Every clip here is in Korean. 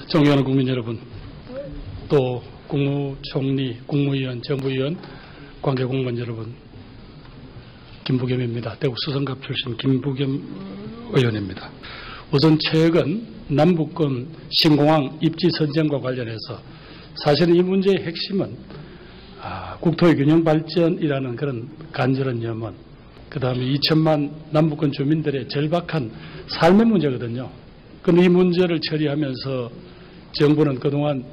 존경하는 국민 여러분, 또 국무총리, 국무위원, 정부위원, 관계공무원 여러분, 김부겸입니다. 대구 수성갑 출신 김부겸 의원입니다. 우선 최근 남북권 신공항 입지 선정과 관련해서 사실은 이 문제의 핵심은 국토의 균형 발전이라는 그런 간절한 염원, 그 다음에 2천만 남북권 주민들의 절박한 삶의 문제거든요. 그런데 이 문제를 처리하면서 정부는 그동안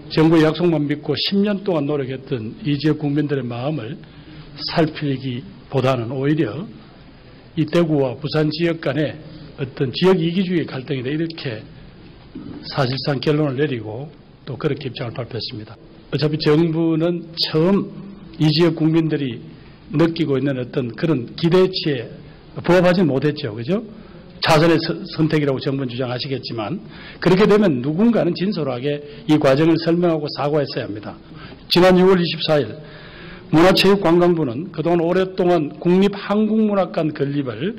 정부의 약속만 믿고 10년 동안 노력했던 이 지역 국민들의 마음을 살피기보다는 오히려 이 대구와 부산 지역 간의 어떤 지역 이기주의 갈등이다, 이렇게 사실상 결론을 내리고 또 그렇게 입장을 발표했습니다. 어차피 정부는 처음 이 지역 국민들이 느끼고 있는 어떤 그런 기대치에 부합하지 못했죠. 그죠? 자선의 선택이라고 정부는 주장하시겠지만 그렇게 되면 누군가는 진솔하게 이 과정을 설명하고 사과했어야 합니다. 지난 6월 24일 문화체육관광부는 그동안 오랫동안 국립한국문학관 건립을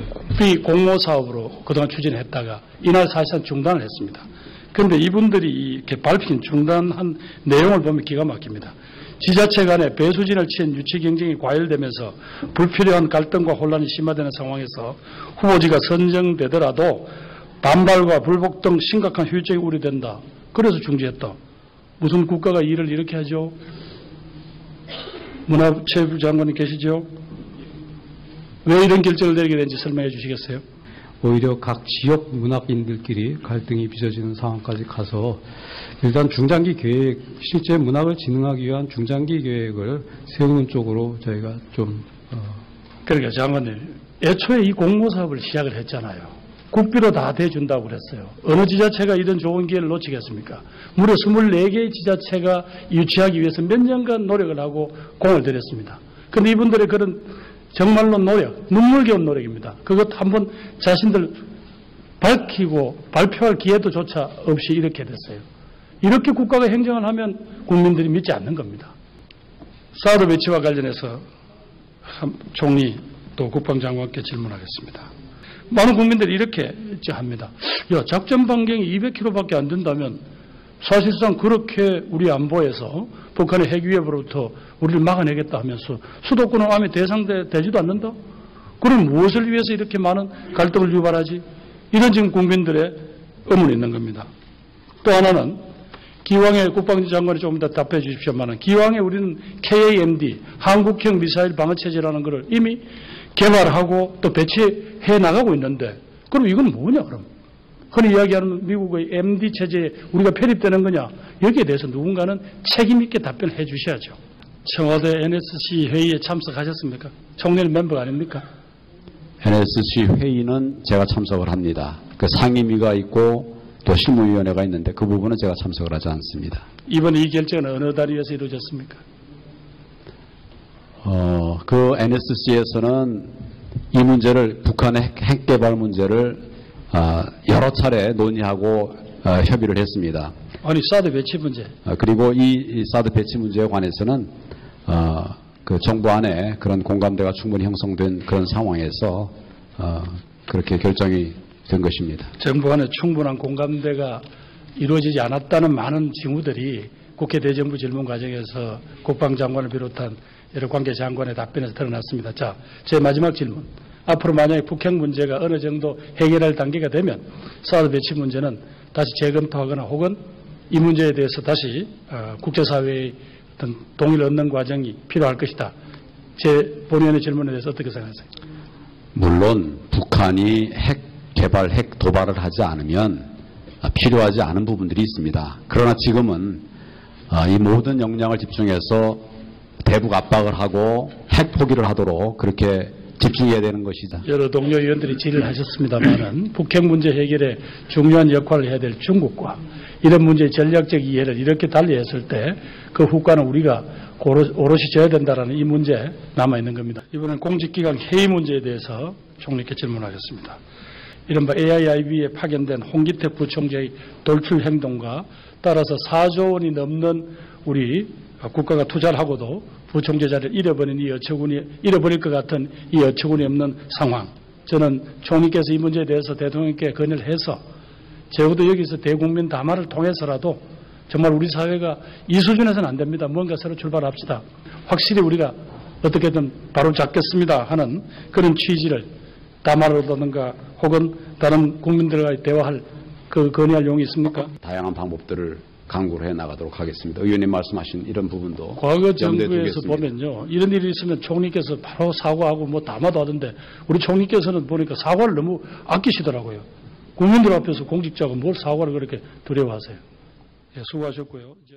국비 공모사업으로 그동안 추진했다가 이날 사실상 중단을 했습니다. 그런데 이분들이 이렇게 발표한 중단한 내용을 보면 기가 막힙니다. 지자체 간에 배수진을 취한 유치 경쟁이 과열되면서 불필요한 갈등과 혼란이 심화되는 상황에서 후보지가 선정되더라도 반발과 불복 등 심각한 효율적이 우려된다. 그래서 중지했다. 무슨 국가가 일을 이렇게 하죠? 문화체육부 장관님 계시죠? 왜 이런 결정을 내리게 된지 설명해 주시겠어요? 오히려 각 지역 문학인들끼리 갈등이 빚어지는 상황까지 가서 일단 중장기 계획, 실제 문학을 진흥하기 위한 중장기 계획을 세우는 쪽으로 저희가 좀 그러니까 장관님, 애초에 이 공모사업을 시작을 했잖아요. 국비로 다 대준다고 그랬어요. 어느 지자체가 이런 좋은 기회를 놓치겠습니까? 무려 24개의 지자체가 유치하기 위해서 몇 년간 노력을 하고 공을 들였습니다. 그런데 이분들의 그런 정말로 노력, 눈물겨운 노력입니다. 그것 한번 자신들 밝히고 발표할 기회도조차 없이 이렇게 됐어요. 이렇게 국가가 행정을 하면 국민들이 믿지 않는 겁니다. 사드 배치와 관련해서 총리 또 국방장관께 질문하겠습니다. 많은 국민들이 이렇게 합니다. 야, 작전 반경이 200km밖에 안 된다면 사실상 그렇게 우리 안보에서 북한의 핵 위협으로부터 우리를 막아내겠다 하면서 수도권은 암에 대상되지도 않는다? 그럼 무엇을 위해서 이렇게 많은 갈등을 유발하지? 이런 지금 국민들의 의문이 있는 겁니다. 또 하나는 기왕에 국방장관이 조금 더 답해 주십시오만은 기왕에 우리는 KAMD, 한국형 미사일 방어체제라는 것을 이미 개발하고 또 배치해 나가고 있는데 그럼 이건 뭐냐 그럼? 흔히 이야기하는 미국의 MD 체제에 우리가 편입되는 거냐? 여기에 대해서 누군가는 책임 있게 답변해 주셔야죠. 청와대 NSC 회의에 참석하셨습니까? 총리는 멤버가 아닙니까? NSC 회의는 제가 참석을 합니다. 그 상임위가 있고 또 실무위원회가 있는데 그 부분은 제가 참석을 하지 않습니다. 이번 이 결정은 어느 단위에서 이루어졌습니까? 그 NSC에서는 이 문제를 북한의 핵 개발 문제를 여러 차례 논의하고 협의를 했습니다. 아니 사드 배치 문제. 그리고 이 사드 배치 문제에 관해서는 그 정부 안에 그런 공감대가 충분히 형성된 그런 상황에서 그렇게 결정이 된 것입니다. 정부 안에 충분한 공감대가 이루어지지 않았다는 많은 징후들이 국회 대정부 질문 과정에서 국방장관을 비롯한 여러 관계장관의 답변에서 드러났습니다. 자, 제 마지막 질문. 앞으로 만약에 북핵 문제가 어느 정도 해결할 단계가 되면 사드 배치 문제는 다시 재검토하거나 혹은 이 문제에 대해서 다시 국제사회의 어떤 동의를 얻는 과정이 필요할 것이다. 제 본의원의 질문에 대해서 어떻게 생각하세요? 물론 북한이 핵 개발, 핵 도발을 하지 않으면 필요하지 않은 부분들이 있습니다. 그러나 지금은 이 모든 역량을 집중해서 대북 압박을 하고 핵 포기를 하도록 그렇게 집중해야 되는 것이다. 여러 동료 의원들이 질의를 하셨습니다만은 북핵 문제 해결에 중요한 역할을 해야 될 중국과 이런 문제의 전략적 이해를 이렇게 달리했을 때 그 후과는 우리가 오롯이 져야 된다라는 이 문제 남아있는 겁니다. 이번엔 공직기관 해임 문제에 대해서 총리께 질문하겠습니다. 이른바 AIIB에 파견된 홍기택 부총재의 돌출 행동과 따라서 4조 원이 넘는 우리 국가가 투자를 하고도 부총재 자리를 잃어버릴 것 같은 이 어처구니 없는 상황. 저는 총리께서 이 문제에 대해서 대통령께 건의를 해서 적어도 여기서 대국민 담화를 통해서라도 정말 우리 사회가 이 수준에서는 안 됩니다. 뭔가 새로 출발합시다. 확실히 우리가 어떻게든 바로 잡겠습니다 하는 그런 취지를 담화로든가 혹은 다른 국민들과의 대화할 건의할 용이 있습니까? 다양한 방법들을 강구를 해 나가도록 하겠습니다. 의원님 말씀하신 이런 부분도 과거 염두에 정부에서 두겠습니다. 보면요. 이런 일이 있으면 총리께서 바로 사과하고 뭐 담화도 하던데 우리 총리께서는 보니까 사과를 너무 아끼시더라고요. 국민들 앞에서 공직자가 뭘 사과를 그렇게 두려워하세요. 예, 수고하셨고요. 이제